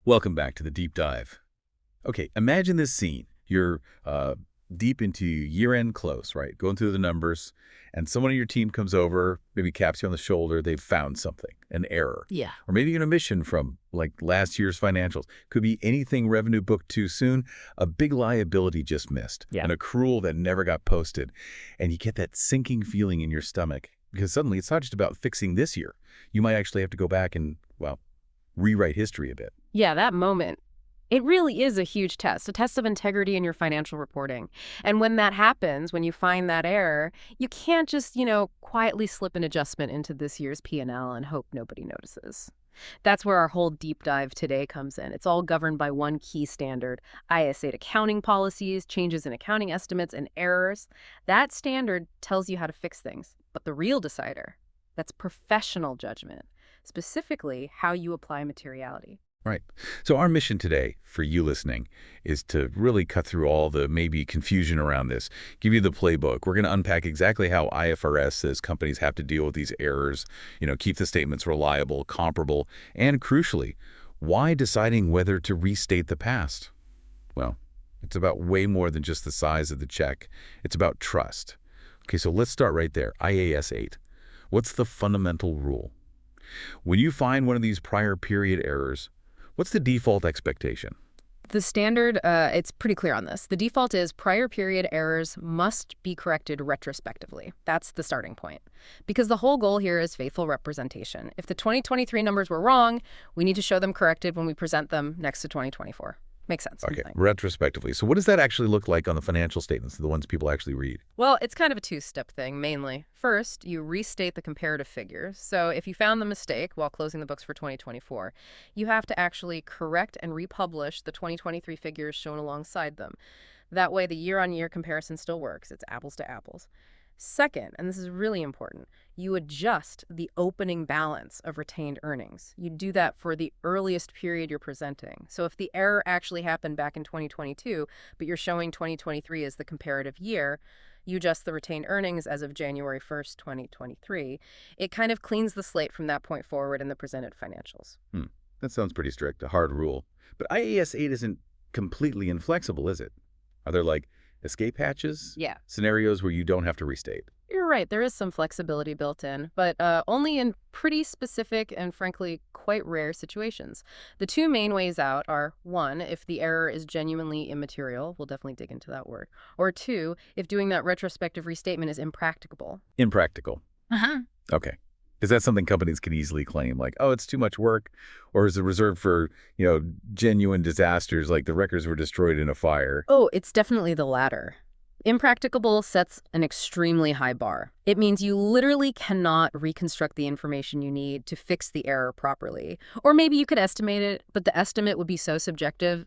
Welcome back to the deep dive. Okay, imagine this scene. You're deep into year-end close, right? Going through the numbers, and someone on your team comes over, maybe taps you on the shoulder. They've found something, an error, Yeah. or maybe an omission from like last year's financials. Could be anything revenue booked too soon, a big liability just missed, Yeah. an accrual that never got posted, and you get that sinking feeling in your stomach because suddenly it's not just about fixing this year. You might actually have to go back and, well, rewrite history a bit. Yeah, that moment. It really is a huge test, a test of integrity in your financial reporting. And when that happens, when you find that error, you can't just, quietly slip an adjustment into this year's P&L and hope nobody notices. That's where our whole deep dive today comes in. It's all governed by one key standard, IAS 8 accounting policies, changes in accounting estimates, and errors. That standard tells you how to fix things. But the real decider, that's professional judgment, specifically how you apply materiality. Right. So our mission today, for you listening, is to really cut through all the maybe confusion around this, give you the playbook. We're going to unpack exactly how IFRS says companies have to deal with these errors, keep the statements reliable, comparable, and crucially, why deciding whether to restate the past? Well, it's about way more than just the size of the check. It's about trust. Okay, so let's start right there. IAS 8. What's the fundamental rule? When you find one of these prior period errors, what's the default expectation? The standard, it's pretty clear on this. The default is prior period errors must be corrected retrospectively. That's the starting point. Because the whole goal here is faithful representation. If the 2023 numbers were wrong, we need to show them corrected when we present them next to 2024. Makes sense. Okay, retrospectively. So what does that actually look like on the financial statements, the ones people actually read? Well, it's kind of a two-step thing, mainly. First, you restate the comparative figures. So if you found the mistake while closing the books for 2024, you have to actually correct and republish the 2023 figures shown alongside them. That way, the year-on-year comparison still works. It's apples to apples. Second, and this is really important, you adjust the opening balance of retained earnings. You do that for the earliest period you're presenting. So if the error actually happened back in 2022, but you're showing 2023 as the comparative year, you adjust the retained earnings as of January 1st, 2023. It kind of cleans the slate from that point forward in the presented financials. That sounds pretty strict, a hard rule. But IAS 8 isn't completely inflexible, is it? Are there escape hatches? Yeah. Scenarios where you don't have to restate? You're right, there is some flexibility built in, but only in pretty specific and frankly quite rare situations. The two main ways out are, one, if the error is genuinely immaterial, we'll definitely dig into that word, or two, if doing that retrospective restatement is impracticable. Impractical. Okay. Is that something companies can easily claim, like, oh, it's too much work? Or is it reserved for, genuine disasters like the records were destroyed in a fire? Oh, it's definitely the latter. Impracticable sets an extremely high bar. It means you literally cannot reconstruct the information you need to fix the error properly. Or maybe you could estimate it, but the estimate would be so subjective,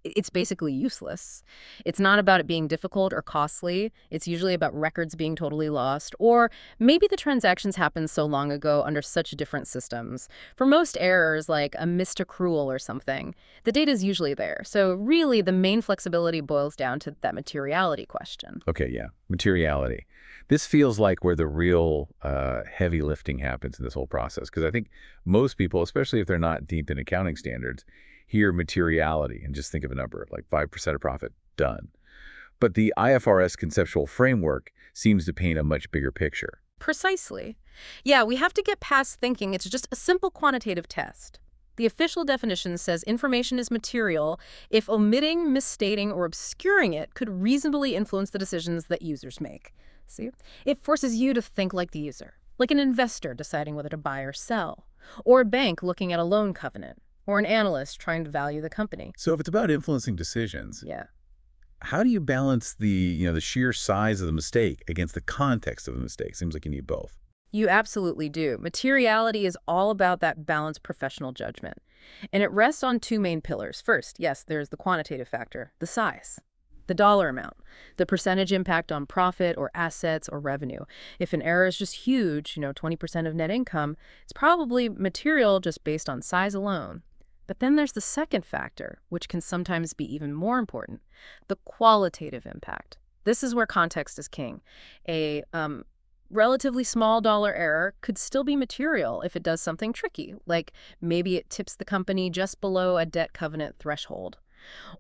it's basically useless. It's not about it being difficult or costly. It's usually about records being totally lost, or maybe the transactions happened so long ago under such different systems. For most errors, like a missed accrual or something, the data is usually there. So really, the main flexibility boils down to that materiality question. Okay, yeah, materiality. This feels like where the real heavy lifting happens in this whole process, because I think most people, especially if they're not deep in accounting standards, hear materiality and just think of a number like 5% of profit, done. But the IFRS conceptual framework seems to paint a much bigger picture. Precisely. Yeah, we have to get past thinking it's just a simple quantitative test. The official definition says information is material if omitting, misstating, or obscuring it could reasonably influence the decisions that users make. See? It forces you to think like the user, like an investor deciding whether to buy or sell, or a bank looking at a loan covenant, or an analyst trying to value the company. So if it's about influencing decisions, Yeah. how do you balance the sheer size of the mistake against the context of the mistake? Seems like you need both. You absolutely do. Materiality is all about that balanced professional judgment. And it rests on two main pillars. First, yes, there's the quantitative factor, the size, the dollar amount, the percentage impact on profit or assets or revenue. If an error is just huge, 20% of net income, it's probably material just based on size alone. But then there's the second factor, which can sometimes be even more important, the qualitative impact. This is where context is king. A Relatively small dollar error could still be material if it does something tricky, like maybe it tips the company just below a debt covenant threshold.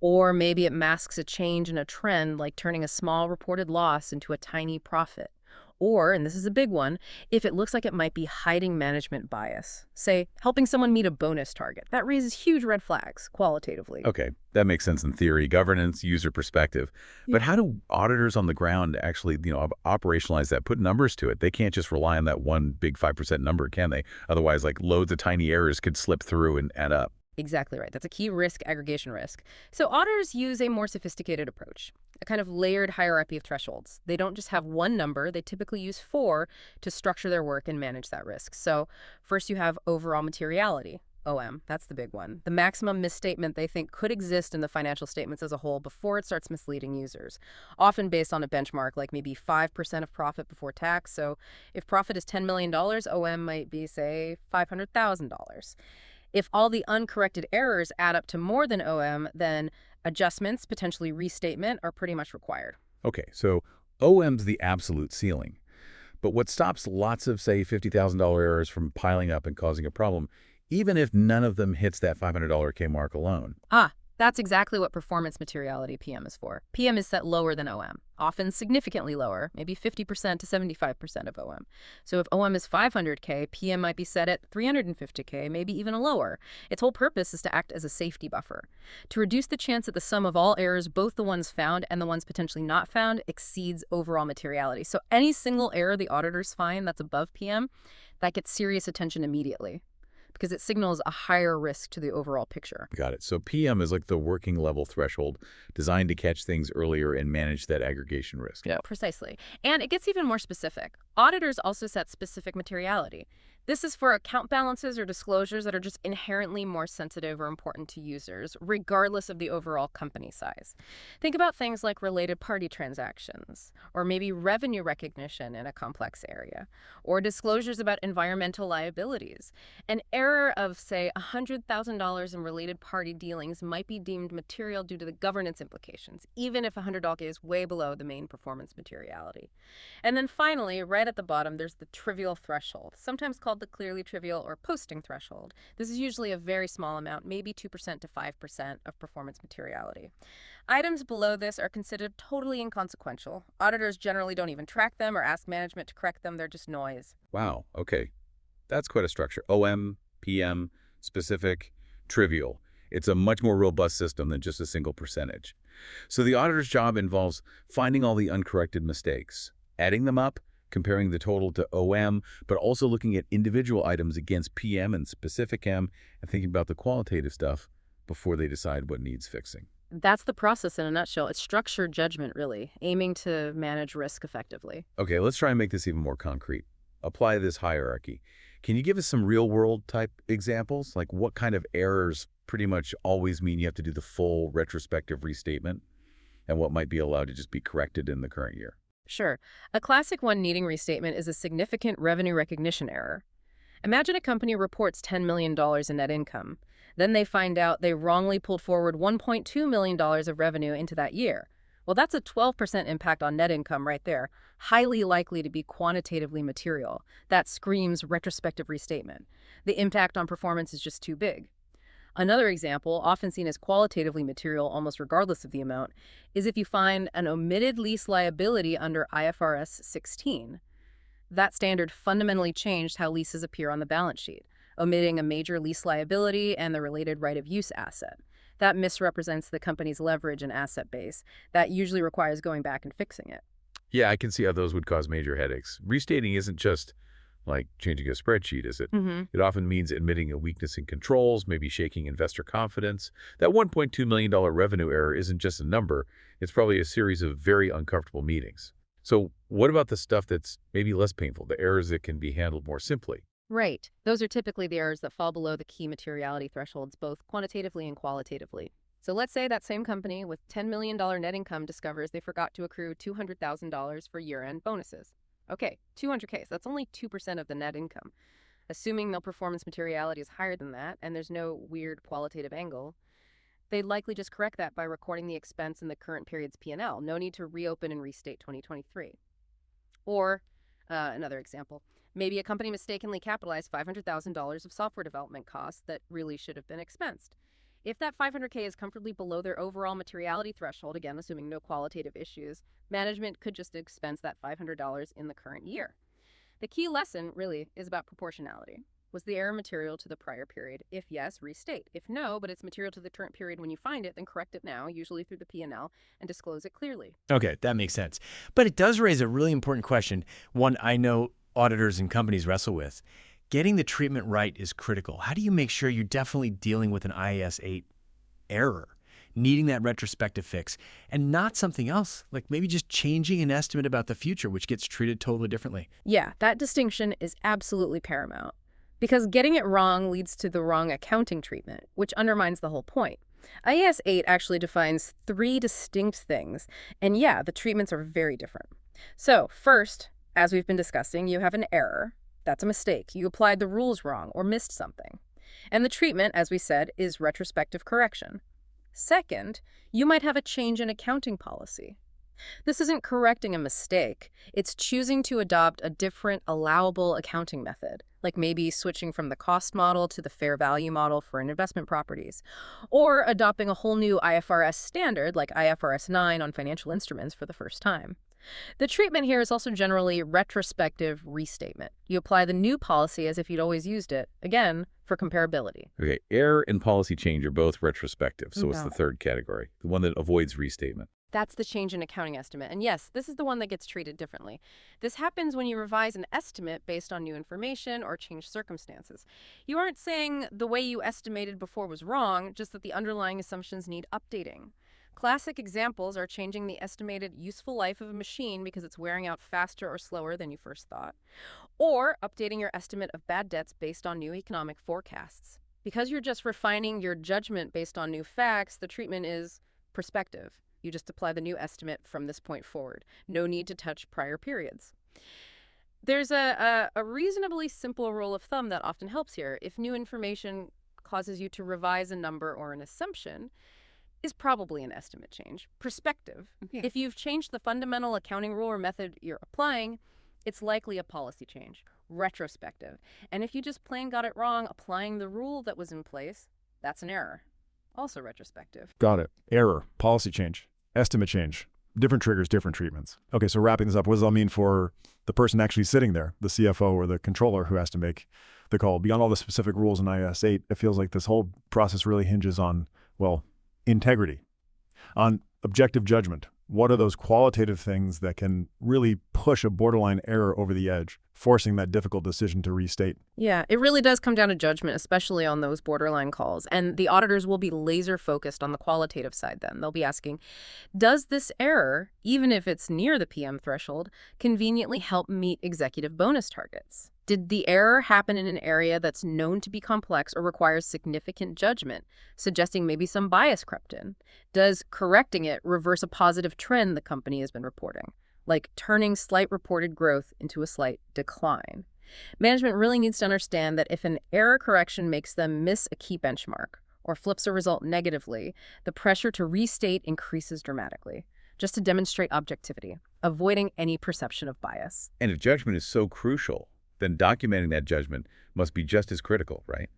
Or maybe it masks a change in a trend, like turning a small reported loss into a tiny profit. Or, and this is a big one, if it looks like it might be hiding management bias, say, helping someone meet a bonus target. That raises huge red flags qualitatively. Okay, that makes sense in theory, governance, user perspective. But how do auditors on the ground actually, operationalize that, put numbers to it? They can't just rely on that one big 5% number, can they? Otherwise, like loads of tiny errors could slip through and add up. Exactly right. That's a key risk, aggregation risk. So auditors use a more sophisticated approach, a kind of layered hierarchy of thresholds. They don't just have one number, they typically use four to structure their work and manage that risk. So first you have overall materiality. OM, that's the big one. The maximum misstatement they think could exist in the financial statements as a whole before it starts misleading users, often based on a benchmark like maybe 5% of profit before tax. So if profit is $10 million, OM might be, say, $500,000. If all the uncorrected errors add up to more than OM, then adjustments, potentially restatement, are pretty much required. Okay, so OM's the absolute ceiling. But what stops lots of, say, $50,000 errors from piling up and causing a problem, even if none of them hits that $500 K mark alone? Ah, that's exactly what performance materiality PM is for. PM is set lower than OM, often significantly lower, maybe 50% to 75% of OM. So if OM is 500K, PM might be set at 350K, maybe even lower. Its whole purpose is to act as a safety buffer, to reduce the chance that the sum of all errors, both the ones found and the ones potentially not found, exceeds overall materiality. So any single error the auditors find that's above PM, that gets serious attention immediately, because it signals a higher risk to the overall picture. Got it. So PM is like the working level threshold designed to catch things earlier and manage that aggregation risk. Yeah. Precisely. And it gets even more specific. Auditors also set specific materiality. This is for account balances or disclosures that are just inherently more sensitive or important to users, regardless of the overall company size. Think about things like related party transactions, or maybe revenue recognition in a complex area, or disclosures about environmental liabilities. An error of, say, $100,000 in related party dealings might be deemed material due to the governance implications, even if $100 is way below the main performance materiality. And then finally, right at the bottom, there's the trivial threshold, sometimes called the clearly trivial or posting threshold. This is usually a very small amount, maybe 2% to 5% of performance materiality. Items below this are considered totally inconsequential. Auditors generally don't even track them or ask management to correct them, they're just noise. Wow. Okay. That's quite a structure. OM, PM, specific, trivial. It's a much more robust system than just a single percentage. So the auditor's job involves finding all the uncorrected mistakes, adding them up, comparing the total to OM, but also looking at individual items against PM and specific M and thinking about the qualitative stuff before they decide what needs fixing. That's the process in a nutshell. It's structured judgment, really, aiming to manage risk effectively. Okay, let's try and make this even more concrete. Apply this hierarchy. Can you give us some real-world type examples? Like what kind of errors pretty much always mean you have to do the full retrospective restatement and what might be allowed to just be corrected in the current year? Sure. A classic one needing restatement is a significant revenue recognition error. Imagine a company reports $10 million in net income. Then they find out they wrongly pulled forward $1.2 million of revenue into that year. Well, that's a 12% impact on net income right there, highly likely to be quantitatively material. That screams retrospective restatement. The impact on performance is just too big. Another example, often seen as qualitatively material almost regardless of the amount, is if you find an omitted lease liability under IFRS 16. That standard fundamentally changed how leases appear on the balance sheet, omitting a major lease liability and the related right-of-use asset. That misrepresents the company's leverage and asset base. That usually requires going back and fixing it. Yeah, I can see how those would cause major headaches. Restating isn't just like changing a spreadsheet, is it? Mm-hmm. It often means admitting a weakness in controls, maybe shaking investor confidence. That $1.2 million revenue error isn't just a number. It's probably a series of very uncomfortable meetings. So what about the stuff that's maybe less painful, the errors that can be handled more simply? Right. Those are typically the errors that fall below the key materiality thresholds, both quantitatively and qualitatively. So let's say that same company with $10 million net income discovers they forgot to accrue $200,000 for year-end bonuses. Okay, 200K, so that's only 2% of the net income. Assuming the performance materiality is higher than that, and there's no weird qualitative angle, they'd likely just correct that by recording the expense in the current period's P&L. No need to reopen and restate 2023. Or Another example. Maybe a company mistakenly capitalized $500,000 of software development costs that really should have been expensed. If that 500K is comfortably below their overall materiality threshold, again, assuming no qualitative issues, management could just expense that $500 in the current year. The key lesson, really, is about proportionality. Was the error material to the prior period? If yes, restate. If no, but it's material to the current period when you find it, then correct it now, usually through the P&L, and disclose it clearly. Okay, that makes sense. But it does raise a really important question, one I know auditors and companies wrestle with. Getting the treatment right is critical. How do you make sure you're definitely dealing with an IAS 8 error, needing that retrospective fix, and not something else, like maybe just changing an estimate about the future, which gets treated totally differently? Yeah, that distinction is absolutely paramount. Because getting it wrong leads to the wrong accounting treatment, which undermines the whole point. IAS 8 actually defines 3 distinct things, and yeah, the treatments are very different. So, first, as we've been discussing, you have an error. That's a mistake. You applied the rules wrong or missed something. And the treatment, as we said, is retrospective correction. Second, you might have a change in accounting policy. This isn't correcting a mistake. It's choosing to adopt a different allowable accounting method, like maybe switching from the cost model to the fair value model for investment properties, or adopting a whole new IFRS standard like IFRS 9 on financial instruments for the first time. The treatment here is also generally retrospective restatement. You apply the new policy as if you'd always used it, again, for comparability. Okay, error and policy change are both retrospective, so what's No. the third category? The one that avoids restatement. That's the change in accounting estimate. And yes, this is the one that gets treated differently. This happens when you revise an estimate based on new information or changed circumstances. You aren't saying the way you estimated before was wrong, just that the underlying assumptions need updating. Classic examples are changing the estimated useful life of a machine because it's wearing out faster or slower than you first thought, or updating your estimate of bad debts based on new economic forecasts. Because you're just refining your judgment based on new facts, the treatment is prospective. You just apply the new estimate from this point forward. No need to touch prior periods. There's a reasonably simple rule of thumb that often helps here. If new information causes you to revise a number or an assumption, is probably an estimate change. Prospective. Yeah. If you've changed the fundamental accounting rule or method you're applying, it's likely a policy change. Retrospective. And if you just plain got it wrong applying the rule that was in place, that's an error. Also retrospective. Got it. Error, policy change, estimate change, different triggers, different treatments. Okay, so wrapping this up, what does that mean for the person actually sitting there, the CFO or the controller who has to make the call? Beyond all the specific rules in IAS 8, it feels like this whole process really hinges on, well, integrity, on objective judgment. What are those qualitative things that can really push a borderline error over the edge, forcing that difficult decision to restate? Yeah, it really does come down to judgment, especially on those borderline calls. And the auditors will be laser focused on the qualitative side then. They'll be asking, does this error, even if it's near the PM threshold, conveniently help meet executive bonus targets? Did the error happen in an area that's known to be complex or requires significant judgment, suggesting maybe some bias crept in? Does correcting it reverse a positive trend the company has been reporting, like turning slight reported growth into a slight decline? Management really needs to understand that if an error correction makes them miss a key benchmark or flips a result negatively, the pressure to restate increases dramatically, just to demonstrate objectivity, avoiding any perception of bias. And if judgment is so crucial, then documenting that judgment must be just as critical, right?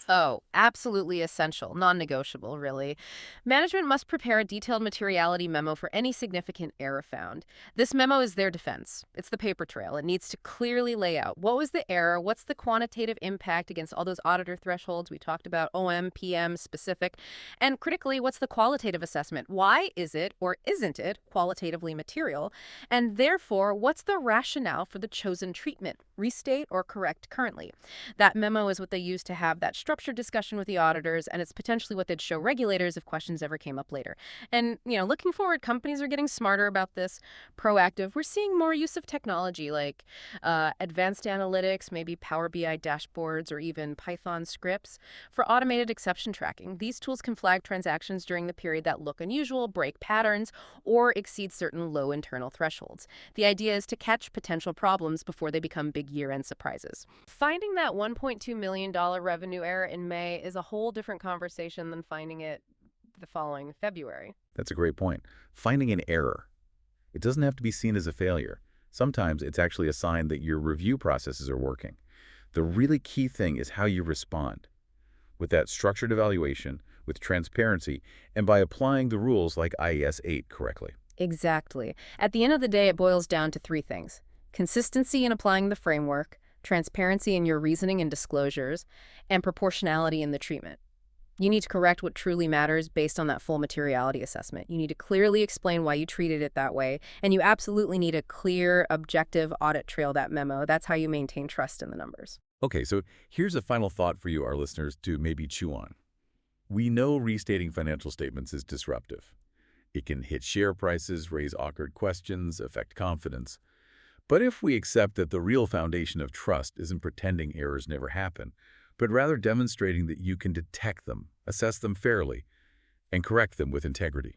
Oh, absolutely essential, non-negotiable, really. Management must prepare a detailed materiality memo for any significant error found. This memo is their defense. It's the paper trail. It needs to clearly lay out what was the error, what's the quantitative impact against all those auditor thresholds we talked about, OM, PM, specific, and critically, what's the qualitative assessment? Why is it or isn't it qualitatively material? And therefore, what's the rationale for the chosen treatment, restate or correct currently? That memo is what they use to have that structured discussion with the auditors, and it's potentially what they'd show regulators if questions ever came up later. And, looking forward, companies are getting smarter about this, proactive. We're seeing more use of technology like advanced analytics, maybe Power BI dashboards, or even Python scripts for automated exception tracking. These tools can flag transactions during the period that look unusual, break patterns, or exceed certain low internal thresholds. The idea is to catch potential problems before they become big year-end surprises. Finding that $1.2 million revenue error in May is a whole different conversation than finding it the following February. That's a great point. Finding an error. It doesn't have to be seen as a failure. Sometimes it's actually a sign that your review processes are working. The really key thing is how you respond. With that structured evaluation, with transparency, and by applying the rules like IAS 8 correctly. Exactly. At the end of the day, it boils down to three things: consistency in applying the framework, transparency in your reasoning and disclosures, and proportionality in the treatment. You need to correct what truly matters based on that full materiality assessment. You need to clearly explain why you treated it that way, and you absolutely need a clear, objective audit trail, that memo. That's how you maintain trust in the numbers. Okay, so here's a final thought for you, our listeners, to maybe chew on. We know restating financial statements is disruptive. It can hit share prices, raise awkward questions, affect confidence. But if we accept that the real foundation of trust isn't pretending errors never happen, but rather demonstrating that you can detect them, assess them fairly, and correct them with integrity,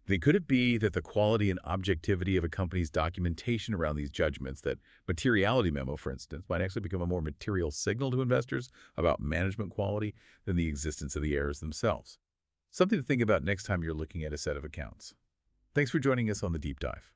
then could it be that the quality and objectivity of a company's documentation around these judgments, that materiality memo, for instance, might actually become a more material signal to investors about management quality than the existence of the errors themselves? Something to think about next time you're looking at a set of accounts. Thanks for joining us on the Deep Dive.